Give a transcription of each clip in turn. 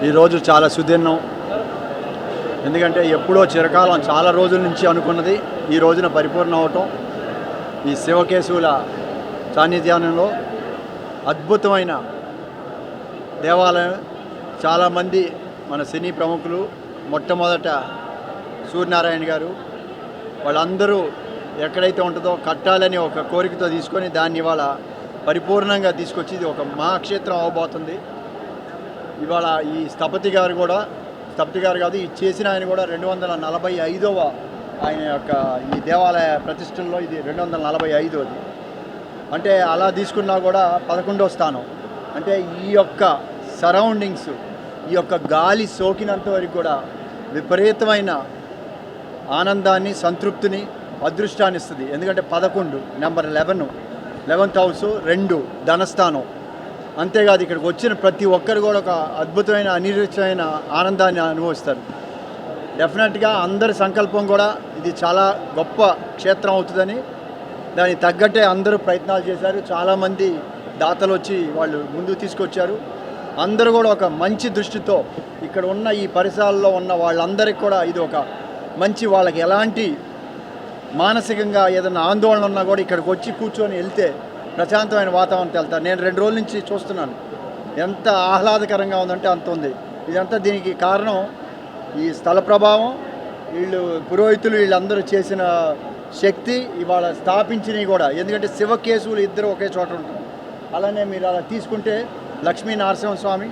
ఈరోజు చాలా సుదినం. ఎందుకంటే ఎప్పుడో చిరకాలం చాలా రోజుల నుంచి అనుకున్నది ఈ రోజున పరిపూర్ణ అవటం. ఈ శివకేశవుల సాన్నిధ్యానంలో అద్భుతమైన దేవాలయం. చాలామంది మన సినీ ప్రముఖులు, మొట్టమొదట సూర్యనారాయణ గారు, వాళ్ళందరూ ఎక్కడైతే ఉంటుందో కట్టాలని ఒక కోరికతో తీసుకొని దాన్ని ఇవాళ పరిపూర్ణంగా తీసుకొచ్చి ఇది ఒక మహాక్షేత్రం అవబోతుంది. ఇవాళ ఈ స్థపతి గారు కాదు, ఈ చేసిన ఆయన కూడా 245వ ఆయన యొక్క ఈ దేవాలయ ప్రతిష్టల్లో ఇది 245వది. అంటే అలా తీసుకున్నా కూడా 11వ స్థానం. అంటే ఈ యొక్క సరౌండింగ్స్, ఈ యొక్క గాలి సోకినంత వరకు కూడా విపరీతమైన ఆనందాన్ని, సంతృప్తిని, అదృష్టాన్ని ఇస్తుంది. ఎందుకంటే 11 నెంబర్ 11th హౌస్, 2 ధనస్థానం. అంతేకాదు ఇక్కడికి వచ్చిన ప్రతి ఒక్కరు కూడా ఒక అద్భుతమైన అనిరీక్షమైన ఆనందాన్ని అనుభవిస్తారు. డెఫినెట్గా అందరి సంకల్పం కూడా ఇది చాలా గొప్ప క్షేత్రం అవుతుందని, దానికి తగ్గట్టే అందరూ ప్రయత్నాలు చేశారు. చాలామంది దాతలు వచ్చి వాళ్ళు ముందుకు తీసుకొచ్చారు. అందరూ కూడా ఒక మంచి దృష్టితో ఇక్కడ ఉన్న ఈ పరిసరాల్లో ఉన్న వాళ్ళందరికీ కూడా ఇది ఒక మంచి, వాళ్ళకి ఎలాంటి మానసికంగా ఏదైనా ఆందోళన ఉన్నా కూడా ఇక్కడికి వచ్చి కూర్చొని వెళ్తే ప్రశాంతమైన వాతావరణం వెళ్తారు. నేను 2 రోజుల నుంచి చూస్తున్నాను, ఎంత ఆహ్లాదకరంగా ఉందంటే అంత ఉంది. ఇదంతా దీనికి కారణం ఈ స్థల ప్రభావం, వీళ్ళు పురోహితులు వీళ్ళందరూ చేసిన శక్తి, ఇవాళ స్థాపించినవి కూడా. ఎందుకంటే శివకేశవులు ఇద్దరు ఒకే చోట ఉంటుంది. అలానే మీరు అలా తీసుకుంటే లక్ష్మీ నరసింహస్వామి,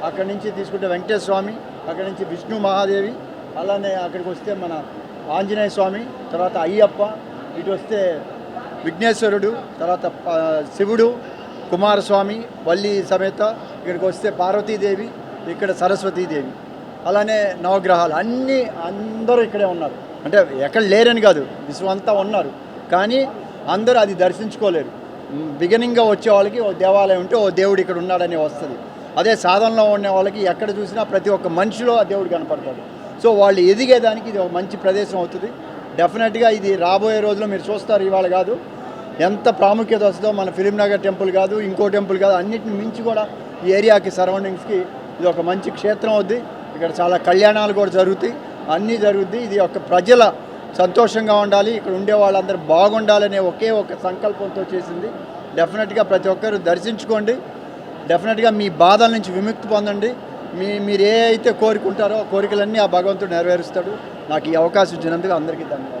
అక్కడి నుంచి తీసుకుంటే వెంకటేశ్వర స్వామి, అక్కడి నుంచి విష్ణు మహాదేవి, అలానే అక్కడికి వస్తే మన ఆంజనేయ స్వామి, తర్వాత అయ్యప్ప, ఇటు వస్తే విఘ్నేశ్వరుడు, తర్వాత శివుడు, కుమారస్వామి, వల్లి సమేత, ఇక్కడికి వస్తే పార్వతీదేవి, ఇక్కడ సరస్వతీదేవి, అలానే నవగ్రహాలు అన్నీ అందరూ ఇక్కడే ఉన్నారు. అంటే ఎక్కడ లేరని కాదు, విశ్వమంతా ఉన్నారు. కానీ అందరూ అది దర్శించుకోలేరు. బిగినింగ్గా వచ్చే వాళ్ళకి ఓ దేవాలయం ఉంటే ఓ దేవుడు ఇక్కడ ఉన్నాడని వస్తుంది. అదే సాధనలో ఉండే వాళ్ళకి ఎక్కడ చూసినా ప్రతి ఒక్క మనిషిలో ఆ దేవుడు కనపడతాడు. సో వాళ్ళు ఎదిగేదానికి ఇది ఒక మంచి ప్రదేశం అవుతుంది. డెఫినెట్గా ఇది రాబోయే రోజుల్లో మీరు చూస్తారు. ఇవాళ కాదు, ఎంత ప్రాముఖ్యత వస్తుందో మన ఫిలింనగర్ టెంపుల్ కాదు, ఇంకో టెంపుల్ కాదు, అన్నిటిని మించి కూడా ఈ ఏరియాకి సరౌండింగ్స్కి ఇది ఒక మంచి క్షేత్రం అవుద్ది. ఇక్కడ చాలా కళ్యాణాలు కూడా జరుగుతాయి, అన్నీ జరుగుద్ది. ఇది ఒక ప్రజల సంతోషంగా ఉండాలి, ఇక్కడ ఉండే వాళ్ళందరూ బాగుండాలనే ఒకే ఒక సంకల్పంతో చేసింది. డెఫినెట్గా ప్రతి ఒక్కరు దర్శించుకోండి. డెఫినెట్గా మీ బాధల నుంచి విముక్తి పొందండి. మీరు ఏ అయితే కోరుకుంటారో ఆ కోరికలన్నీ ఆ భగవంతుడు నెరవేరుస్తాడు. నాకు ఈ అవకాశం ఇచ్చినందుకు అందరికీ ధన్యవాదాలు.